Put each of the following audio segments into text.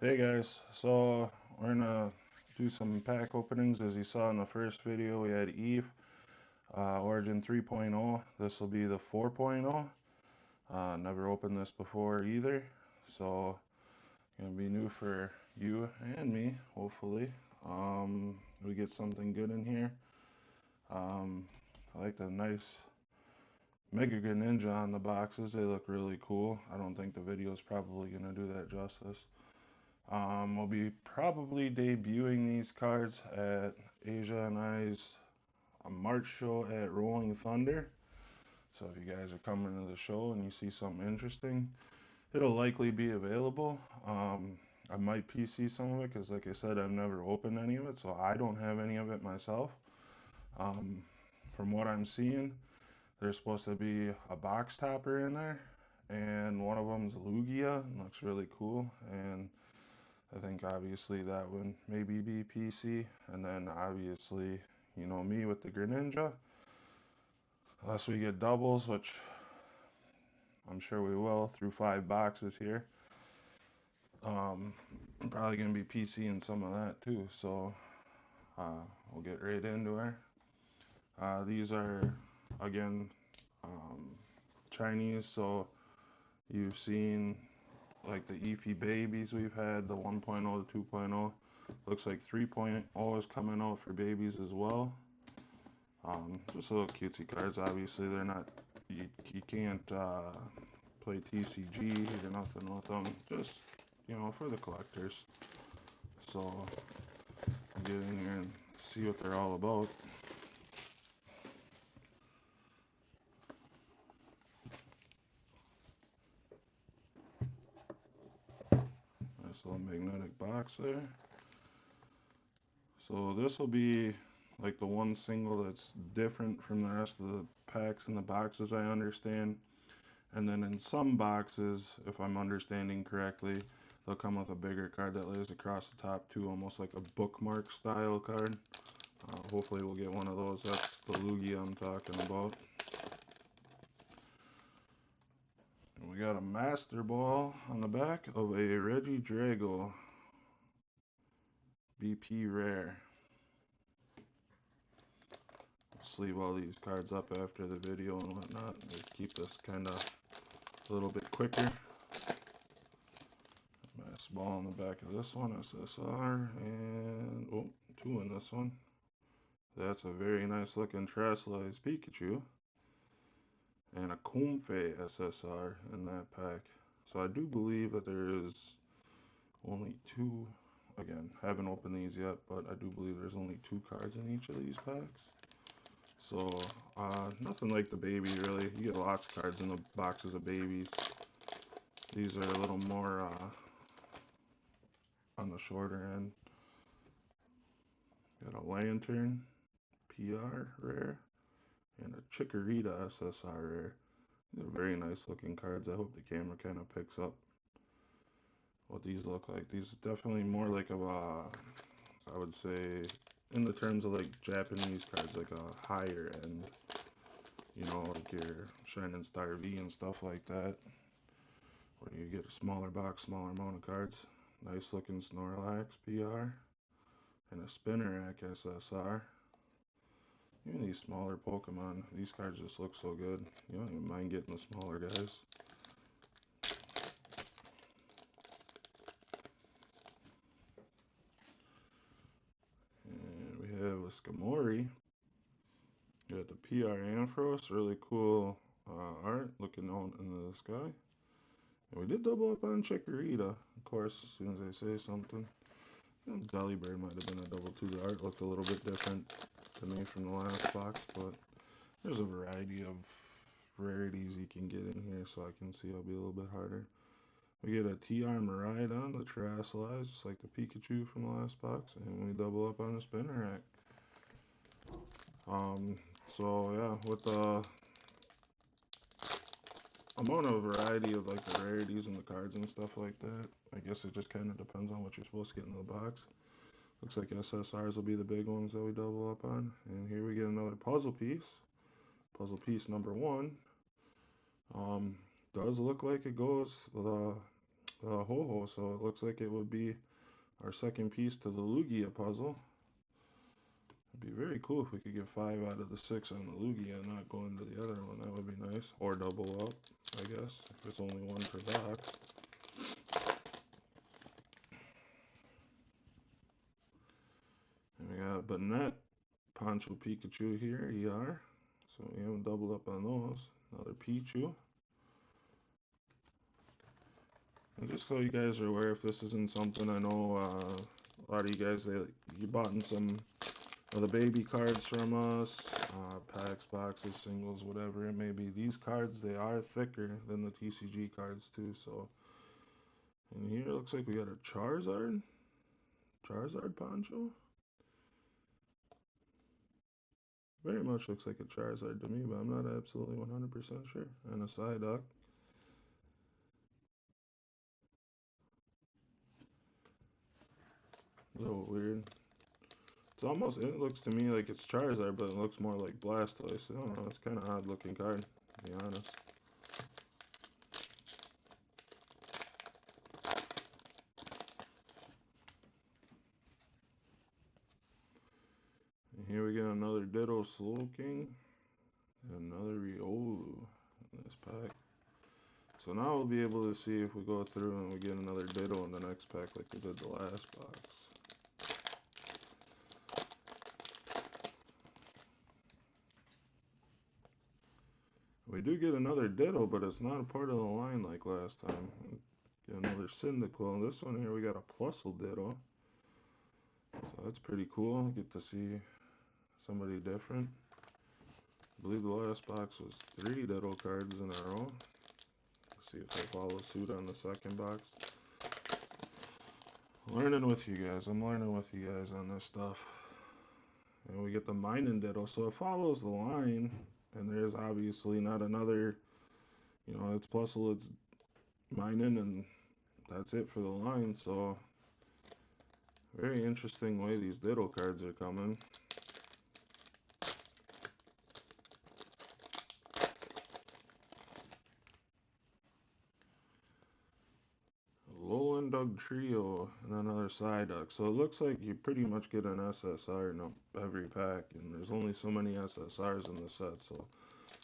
Hey guys, so we're gonna do some pack openings. As you saw in the first video, we had Eif Origin 3.0. This will be the 4.0. Never opened this before either, so gonna be new for you and me, hopefully. We get something good in here. Um, I like the nice Mega Ninja on the boxes. They look really cool. I don't think the video is probably gonna do that justice. We'll be probably debuting these cards at Asia and I's March show at Rolling Thunder. So if you guys are coming to the show and you see something interesting, it'll likely be available. I might PC some of it because, like I said, I've never opened any of it, so I don't have any of it myself. Um, from what I'm seeing, there's supposed to be a box topper in there, and one of them's Lugia. Looks really cool, and I think obviously that would maybe be PC, and then obviously, you know me with the Greninja. Unless we get doubles, which I'm sure we will through 5 boxes here. Um, Probably gonna be PC and some of that too. So we'll get right into it. These are again um, Chinese, so you've seen like the Eify babies we've had, the 1.0, the 2.0. Looks like 3.0 is coming out for babies as well. Just little cutesy cards. Obviously, they're not. You can't play TCG or nothing with them. Just for the collectors. So I'll get in here and see what they're all about. Nice little magnetic box there. So this will be like the one single that's different from the rest of the packs and the boxes I understand. And then in some boxes, if I'm understanding correctly, they'll come with a bigger card that lays across the top too, almost like a bookmark style card. Hopefully we'll get one of those. That's the Lugia I'm talking about. And we got a Master Ball on the back of a Regidrago BP Rare. I'll sleeve all these cards up after the video and whatnot. We'll keep this kind of a little bit quicker. Master Ball on the back of this one, SSR, and oh, two in this one. That's a very nice looking Terrestrialized Pikachu. And a Comfey SSR in that pack. So I do believe that there is only two. Again, haven't opened these yet, but I do believe there's only two cards in each of these packs. So nothing like the baby really. You get lots of cards in the boxes of babies. These are a little more on the shorter end. Got a Lantern PR rare and a Chikorita SSR rare. These are very nice looking cards. I hope the camera kind of picks up what these look like. These are definitely more like I would say, in the terms of like Japanese cards, like a higher end, like your Shining Star V and stuff like that, where you get a smaller box, smaller amount of cards. Nice looking Snorlax PR and a Spinnerack SSR. Even these smaller Pokemon, these cards just look so good. You don't even mind getting the smaller guys. And we have a Skamori. We got the PR Ampharos, really cool art looking out into the sky. And we did double up on Chikorita, of course, as soon as I say something. Delibird might have been a double too. The art looked a little bit different to me from the last box, but there's a variety of rarities you can get in here, so I can see it'll be a little bit harder. We get a TR Miraidon, the Terrestrialized, just like the Pikachu from the last box, and we double up on the Spinnerack. Um, so yeah, with the amount of variety of like the rarities and the cards and stuff like that, I guess it just kind of depends on what you're supposed to get in the box. Looks like SSRs will be the big ones that we double up on. And here we get another puzzle piece. Puzzle piece number one. Um, does look like it goes Ho-Ho, so it looks like it would be our second piece to the Lugia puzzle. It'd be very cool if we could get 5 out of the 6 on the Lugia and not go into the other one. That would be nice. Or double up, I guess, if it's only one per box. And we got Banette, Poncho Pikachu here, ER. So we haven't doubled up on those. Another Pichu. And just so you guys are aware, if this isn't something, I know a lot of you guys, you bought in some of the baby cards from us, packs, boxes, singles, whatever it may be. These cards, they are thicker than the TCG cards too, so. And here it looks like we got a Charizard Poncho. Very much looks like a Charizard to me, but I'm not absolutely 100% sure. And a Psyduck. A little weird. It's almost, it looks to me like it's Charizard, but it looks more like Blastoise. I don't know, it's kind of odd looking card, to be honest. And here we get another Ditto Slowking, and another Riolu in this pack. So now we'll be able to see if we go through and we get another Ditto in the next pack like we did the last box. We do get another Ditto, but it's not a part of the line like last time. Get another Cyndaquil. This one here we got a Plusle Ditto. So that's pretty cool. Get to see somebody different. I believe the last box was 3 Ditto cards in a row. See if they follow suit on the second box. Learning with you guys. I'm learning with you guys on this stuff. And we get the Minun Ditto. So it follows the line. And there's obviously not another, it's Plusle, it's Minun, and that's it for the line. So very interesting way these Ditto cards are coming. Dog Trio and another Psyduck. So it looks like you pretty much get an SSR in every pack, and there's only so many SSRs in the set. So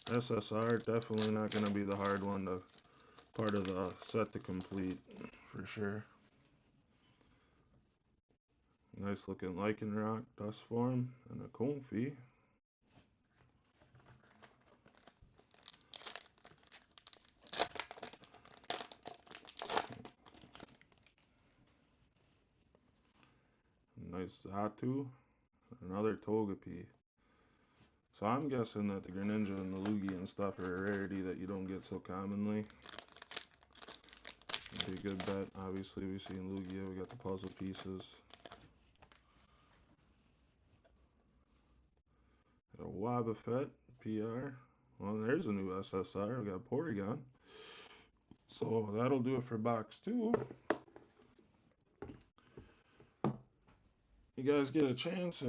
SSR definitely not going to be the hard one to part of the set to complete for sure. Nice looking Lycanroc, Dust Form, and a Comfey. Nice Zatu, another Togepi. So I'm guessing that the Greninja and the Lugia and stuff are a rarity that you don't get so commonly. Be a good bet. Obviously, we see in Lugia, we got the puzzle pieces. Got a Wobbuffet, PR. Well, there's a new SSR. We got Porygon. So that'll do it for box 2. You guys get a chance,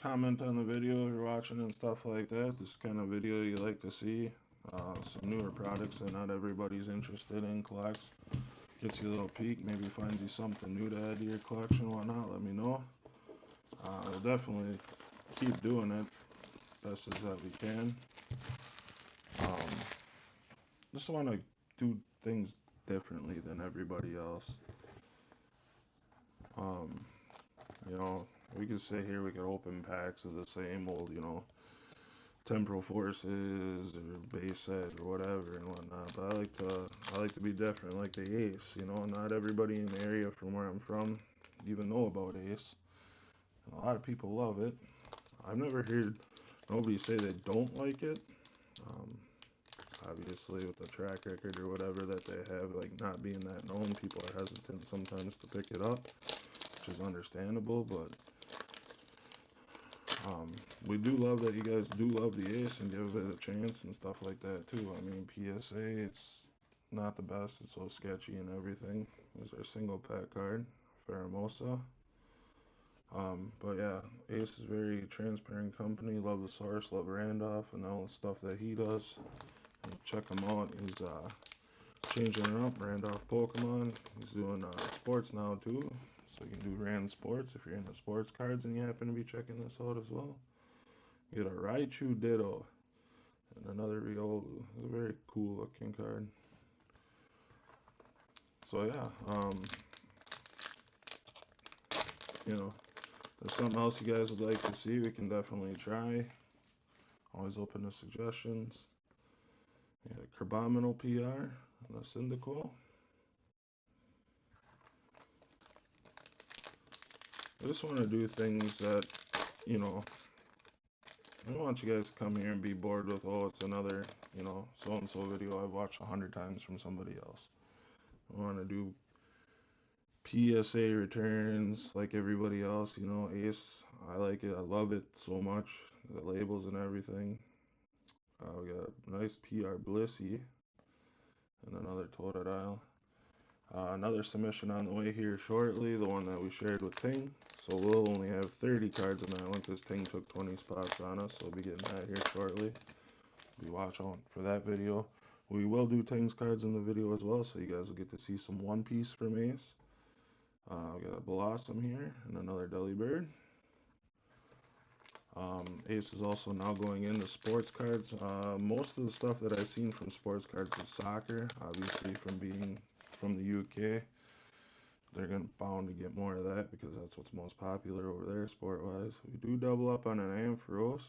comment on the video you're watching and stuff like that. This kind of video you like to see. Some newer products that not everybody's interested in collects. Gets you a little peek, maybe finds you something new to add to your collection, whatnot, let me know. We'll definitely keep doing it best as that we can. Just want to do things differently than everybody else. We could sit here, we could open packs of the same old, Temporal Forces or base set or whatever and whatnot. But I like to be different, like the Ace. Not everybody in the area from where I'm from even know about Ace. A lot of people love it. I've never heard nobody say they don't like it. Obviously, with the track record or whatever that they have, like not being that known, people are hesitant sometimes to pick it up, which is understandable. But we do love that you guys do love the Ace and give it a chance and stuff like that too. I mean, PSA, it's not the best. It's so sketchy and everything. There's our single pack card, Faramosa. But yeah, Ace is a very transparent company. Love the source, love Randolph, and all the stuff that he does. Check him out. His changing it up, Randolph Pokemon. He's doing sports now too, so you can do Rand Sports if you're into sports cards and you happen to be checking this out as well. You get a Raichu Ditto and another Riolu. It's a very cool looking card. So yeah, you know, if there's something else you guys would like to see, we can definitely try. Always open to suggestions. Yeah, Carbonminal PR and a Cyndaquil. I just want to do things that, you know, I don't want you guys to come here and be bored with, oh, it's another, so-and-so video I've watched 100 times from somebody else. I want to do PSA returns like everybody else, Ace. I like it. I love it so much. The labels and everything. We got a nice PR Blissey and another Totodile. Another submission on the way here shortly, the one that we shared with Ting. So we'll only have 30 cards in that one because Ting took 20 spots on us. So we'll be getting that here shortly. Be watching for that video. We will do Ting's cards in the video as well, so you guys will get to see some One Piece from Ace. We got a Blossom here and another Delibird. Ace is also now going into sports cards. Most of the stuff that I've seen from sports cards is soccer, obviously from being from the UK. They're bound to get more of that because that's what's most popular over there sport-wise. We do double up on an Ampharos.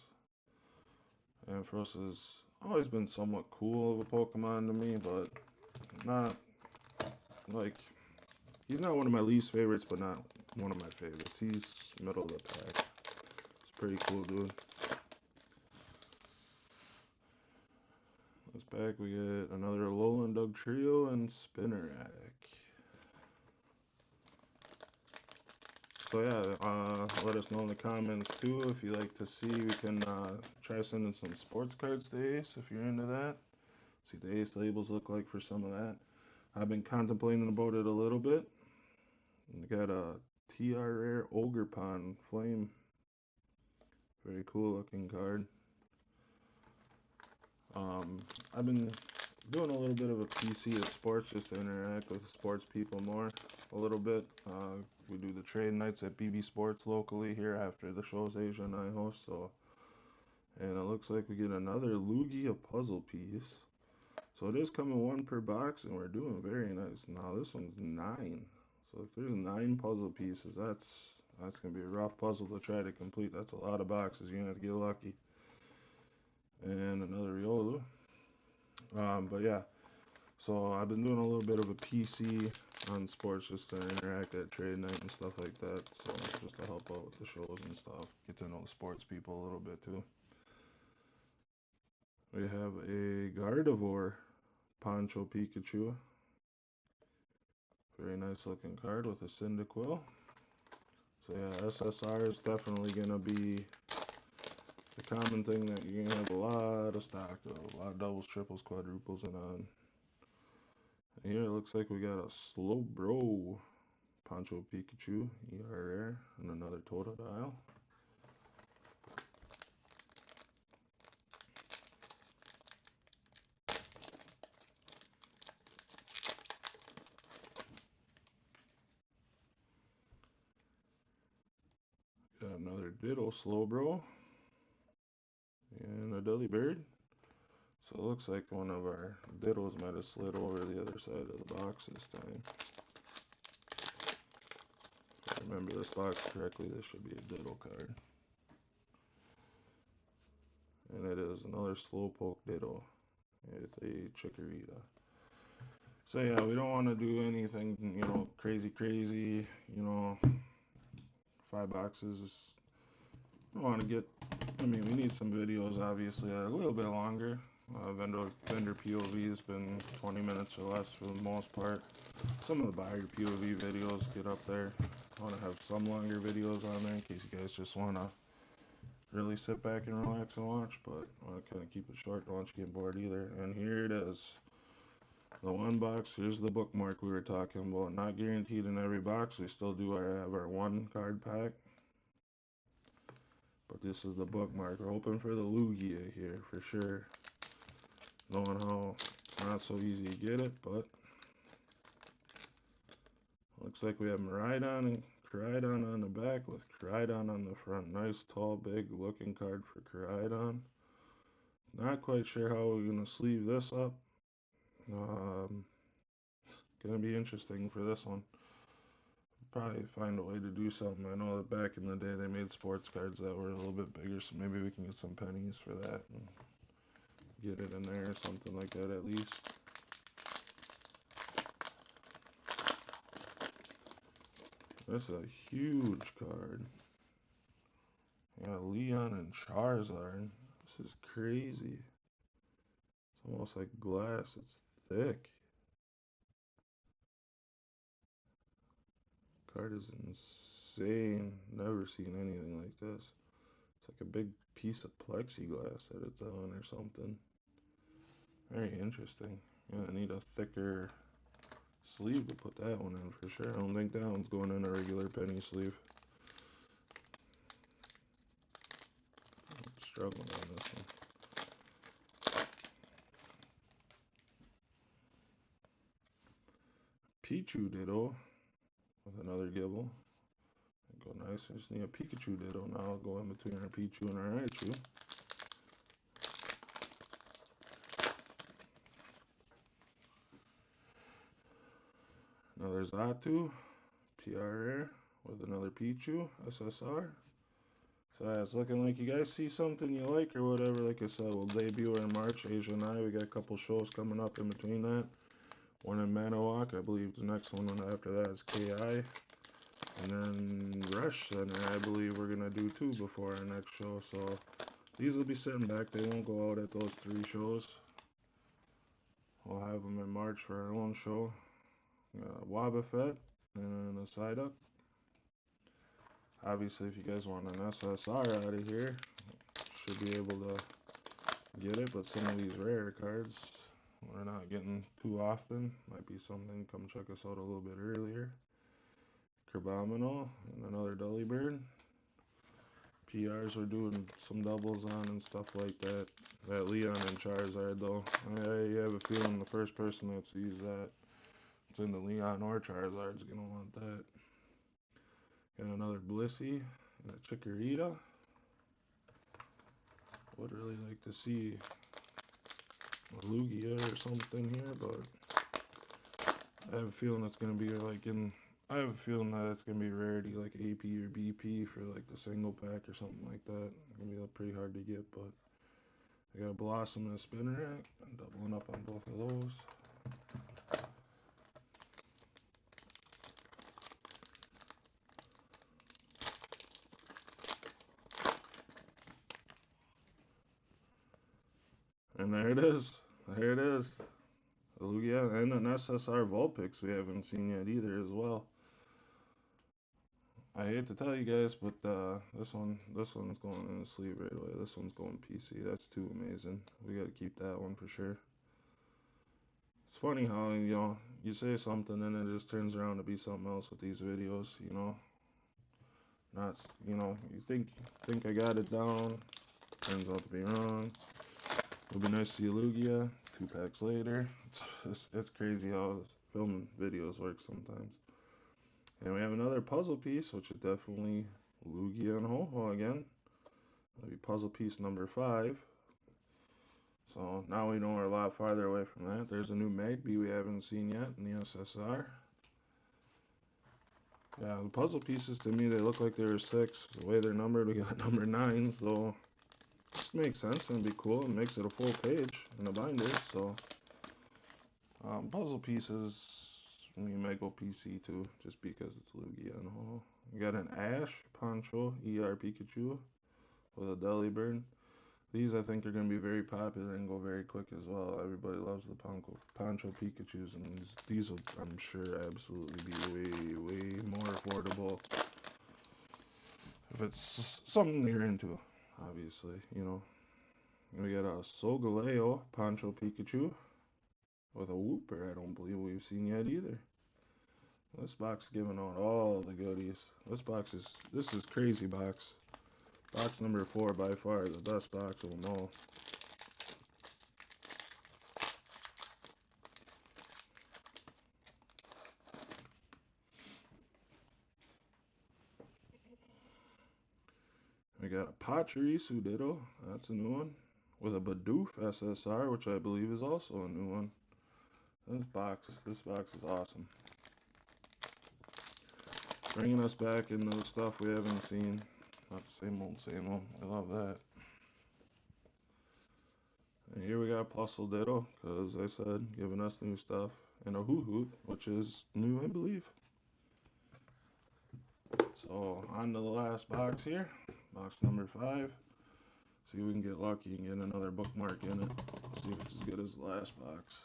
Ampharos has always been somewhat cool of a Pokemon to me, but not like, he's not one of my least favorites, but not one of my favorites. He's middle of the pack. It's pretty cool, dude. This back we get another Alolan Dugtrio and Spinnerack. So yeah, let us know in the comments too if you like to see. We can try sending some sports cards to Ace if you're into that. See what the Ace labels look like for some of that. I've been contemplating about it a little bit. We got a TR Rare Ogerpon Flame. Very cool looking card. I've been doing a little bit of a PC of sports just to interact with sports people more a little bit. We do the trade nights at BB Sports locally here after the shows Asia and I host. So, and it looks like we get another Lugia puzzle piece. So it is coming one per box, and we're doing very nice. Now this one's 9. So if there's 9 puzzle pieces, that's gonna be a rough puzzle to try to complete. That's a lot of boxes. You're gonna have to get lucky. And another Riolu. But yeah. So I've been doing a little bit of a PC on sports just to interact at trade night and stuff like that. So just to help out with the shows and stuff, get to know the sports people a little bit too. We have a Gardevoir Poncho Pikachu. Very nice looking card with a Cyndaquil. So yeah, SSR is definitely going to be the common thing that you're going to have a lot of stock of. A lot of doubles, triples, quadruples, and on. And here it looks like we got a Slowbro Poncho Pikachu, ER and another Totodile. Got another Ditto Slowbro and a Delibird. So it looks like one of our Dittos might have slid over the other side of the box this time. If I remember this box correctly, this should be a Ditto card. And it is another Slowpoke Ditto with a Chikorita. So yeah, we don't want to do anything, crazy, 5 boxes. We want to get, we need some videos obviously a little bit longer. Vendor POV has been 20 minutes or less for the most part. Some of the buyer POV videos get up there. I want to have some longer videos on there in case you guys just want to really sit back and relax and watch, but I want to kind of keep it short. Don't want you get bored either. And here it is. The one box, here's the bookmark we were talking about. Not guaranteed in every box. We still do have our 1 card pack. But this is the bookmark. We're hoping for the Lugia here for sure. Knowing how not so easy to get it, but looks like we have Maridon and Koraidon on the back with Koraidon on the front. Nice, tall, big looking card for Koraidon. Not quite sure how we're going to sleeve this up. Gonna be interesting for this one. Probably find a way to do something. I know that back in the day they made sports cards that were a little bit bigger, so maybe we can get some pennies for that and get it in there or something like that at least. That's a huge card. Yeah, Leon and Charizard. This is crazy. It's almost like glass. It's thick. Card is insane. Never seen anything like this. It's like a big piece of plexiglass that it's on or something. Very interesting. Yeah, I need a thicker sleeve to put that one in for sure. I don't think that one's going in a regular penny sleeve. I'm struggling on this one. Pichu Ditto with another Gibble. Go nice. I just need a Pikachu Ditto now. I'll go in between our Pichu and our Raichu. Another Zatu, PR with another Pichu, SSR. So yeah, it's looking like you guys see something you like or whatever. Like I said, we'll debut in March, Asia and I. We got a couple shows coming up in between that. One in Manawak, I believe the next one after that is KI. And then Rush Center, I believe we're going to do 2 before our next show. So these will be sitting back. They won't go out at those 3 shows. We'll have them in March for our own show. Wobbuffet and a Psyduck. Obviously, if you guys want an SSR out of here, should be able to get it. But some of these rare cards we're not getting too often. Might be something. Come check us out a little bit earlier. Carbomino and another Dullybird. PRs we're doing some doubles on and stuff like that. That Leon and Charizard though. I have a feeling the first person that sees that it's in the Leon or Charizard's gonna want that. Got another Blissey and a Chikorita. Would really like to see a Lugia or something here, but I have a feeling it's gonna be like in. I have a feeling that it's gonna be rarity like AP or BP for like the single pack or something like that. It's gonna be pretty hard to get, but I got a Blossom and a Spinnerack. I'm doubling up on both of those. And there it is. There it is. A Lugia and an SSR Vulpix we haven't seen yet either as well. I hate to tell you guys, but this one's going in the sleeve right away. This one's going PC. That's too amazing. We gotta keep that one for sure. It's funny how you say something and it just turns around to be something else with these videos. Not you think I got it down, turns out to be wrong. It'll be nice to see Lugia 2 packs later. It's crazy how filming videos work sometimes. And we have another puzzle piece, which is definitely Lugia and Ho-Ho again. That'll be puzzle piece number 5. So now we know we're a lot farther away from that. There's a new Magby we haven't seen yet in the SSR. Yeah, the puzzle pieces to me, they look like they were 6. The way they're numbered, we got number 9, so this makes sense and it'd be cool. It makes it a full page in a binder, so puzzle pieces, we might go PC too, just because it's Lugia and Ho. We got an Ash Poncho ER Pikachu with a Delibird. These I think are going to be very popular and go very quick as well. Everybody loves the Poncho Pikachus, and these will, I'm sure, absolutely be way more affordable if it's something you're into, obviously, We got a Solgaleo Poncho Pikachu with a Wooper I don't believe we've seen yet either. This box is giving out all the goodies. This is crazy box. Box number 4 by far the best box of them all. We got a Pachirisu Ditto, that's a new one, with a Bidoof SSR, which I believe is also a new one. This box is awesome. Bringing us back into the stuff we haven't seen. Not the same old, same old. I love that. And here we got Plusle Ditto, because I said, giving us new stuff. And a Hoot, which is new, I believe. So, on to the last box here. Box number 5. See if we can get lucky and get another bookmark in it. See if it's as good as the last box.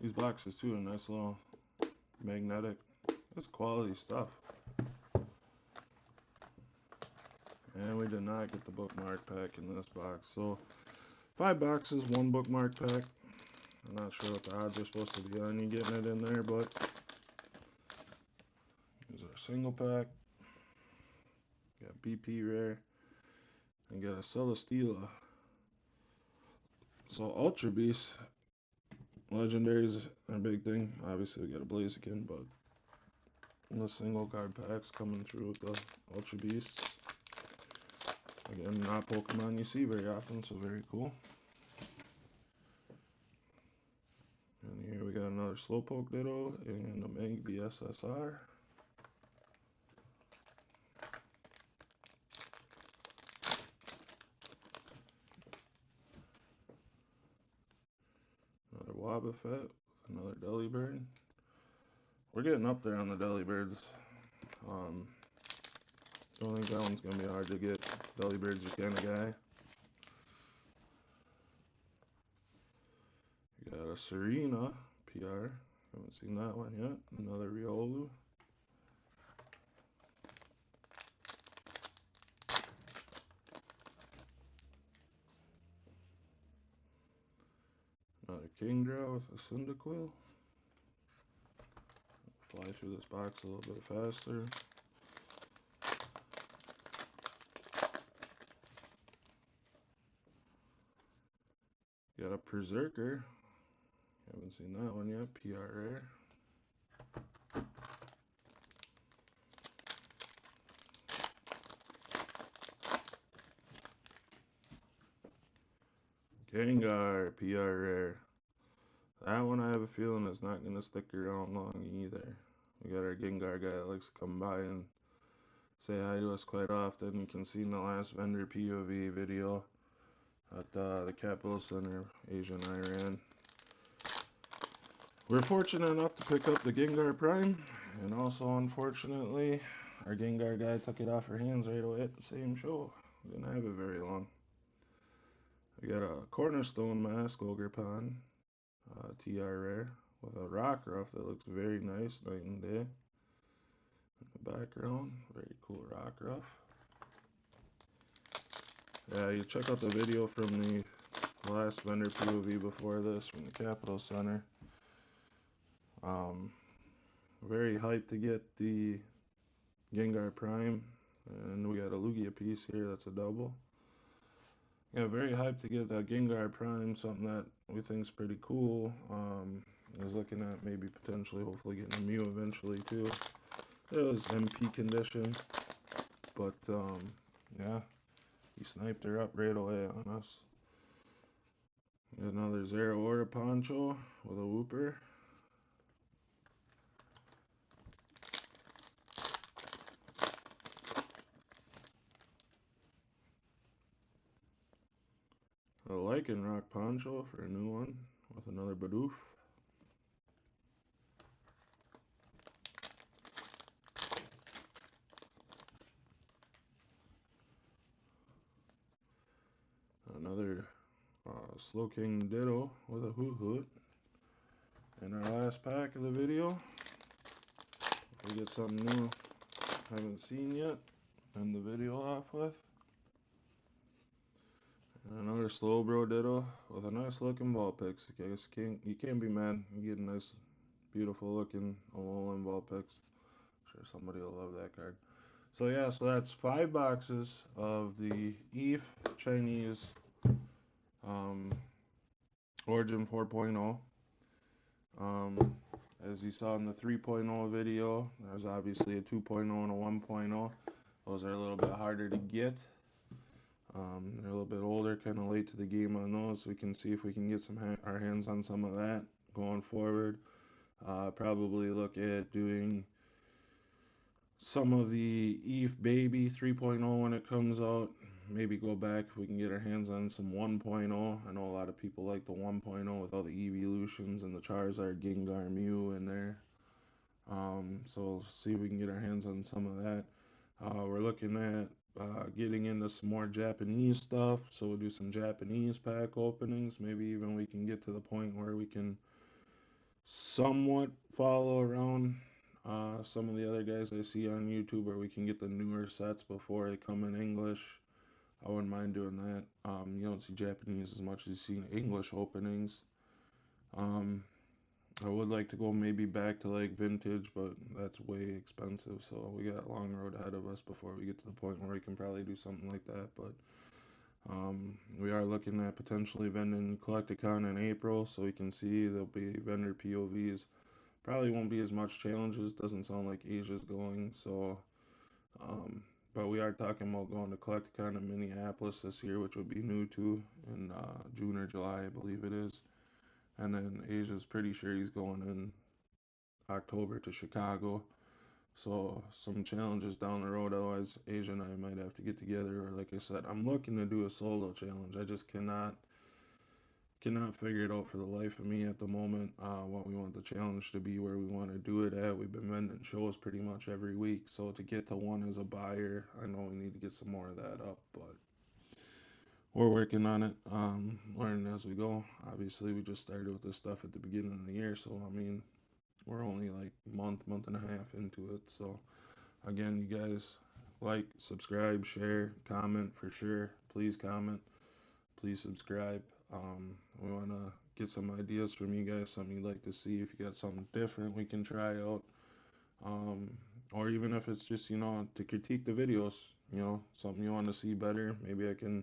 These boxes too are nice little magnetic. That's quality stuff. And we did not get the bookmark pack in this box. So 5 boxes, 1 bookmark pack. I'm not sure what the odds are supposed to be on you getting it in there, but here's our single pack. Got BP Rare. And got a Celesteela. So Ultra Beast. Legendaries are a big thing. Obviously we got a Blaziken, but the single card packs coming through with the Ultra Beasts. Again, not Pokemon you see very often, so very cool. And here we got another Slowpoke Ditto and a Magby SSR. Another Wobbuffet with another Delibird. We're getting up there on the Delibirds. Don't think that one's going to be hard to get. Delibird's your kind of guy. We got a Serena PR. Haven't seen that one yet. Another Riolu. Another Kingdra with a Cyndaquil. Fly through this box a little bit faster. Got a Berserker. Haven't seen that one yet. PR Rare. Gengar PR Rare. That one I have a feeling is not going to stick around long either. We got our Gengar guy that likes to come by and say hi to us quite often. You can see in the last vendor POV video at the Capital Center, Asia and Iran. We're fortunate enough to pick up the Gengar Prime, and also unfortunately, our Gengar guy took it off our hands right away at the same show. Didn't have it very long. We got a Cornerstone Mask, Ogerpon, TR Rare, with a Rockruff that looks very nice, night and day. In the background, very cool Rockruff. Yeah, you check out the video from the last vendor POV before this from the Capital Center. Very hyped to get the Gengar Prime, and we got a Lugia piece here that's a double. Yeah, very hyped to get that Gengar Prime, something that we think is pretty cool. I was looking at maybe potentially, hopefully getting a Mew eventually too. It was MP condition, but yeah, he sniped her up right away on us. Got another Zeraora Poncho with a Wooper. A Lycanroc Poncho for a new one with another Bidoof. Another Slowking Ditto with a Hoot. And our last pack of the video. We get something new haven't seen yet. End the video off with. And another Slowbro Ditto with a nice looking Vulpix. I guess you can't be mad. You get a nice, beautiful looking Alolan Vulpix. I'm sure somebody will love that card. So yeah, so that's 5 boxes of the Eif Chinese Origin 4.0. Um, as you saw in the 3.0 video, there's obviously a 2.0 and a 1.0. Those are a little bit harder to get. They're a little bit older, kind of late to the game on those. We can see if we can get our hands on some of that going forward. Probably look at doing some of the Eif Baby 3.0 when it comes out. Maybe go back if we can get our hands on some 1.0. I know a lot of people like the 1.0 with all the evolutions and the Charizard, Gengar, Mew in there. So see if we can get our hands on some of that. We're looking at getting into some more Japanese stuff, so we'll do some Japanese pack openings. Maybe even we can get to the point where we can somewhat follow around some of the other guys I see on YouTube, where we can get the newer sets before they come in English. I wouldn't mind doing that. You don't see Japanese as much as you see English openings. Um, I would like to go maybe back to like vintage, but that's way expensive. So we got a long road ahead of us before we get to the point where we can probably do something like that. But we are looking at potentially vending Collecticon in April, so we can see there'll be vendor POVs. Probably won't be as much challenges. Doesn't sound like Asia's going. So, um, but we are talking about going to Collecticon in Minneapolis this year, which would be new too, in June or July, I believe it is. And then Asia's pretty sure he's going in October to Chicago. So some challenges down the road. Otherwise, Asia and I might have to get together. Or like I said, I'm looking to do a solo challenge. I just cannot figure it out for the life of me at the moment. What we want the challenge to be, where we want to do it at. We've been vending shows pretty much every week. So to get to one as a buyer, I know we need to get some more of that up, but we're working on it. Learning as we go. Obviously, we just started with this stuff at the beginning of the year, so I mean, we're only like month and a half into it. So again, you guys like, subscribe, share, comment for sure. Please comment. Please subscribe. We want to get some ideas from you guys, something you'd like to see. If you got something different we can try out. Um, or even if it's just, to critique the videos, something you want to see better. Maybe I can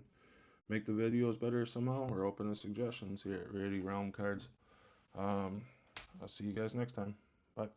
make the videos better somehow. We're open to suggestions here at Ready Round Cards. Um, I'll see you guys next time. Bye.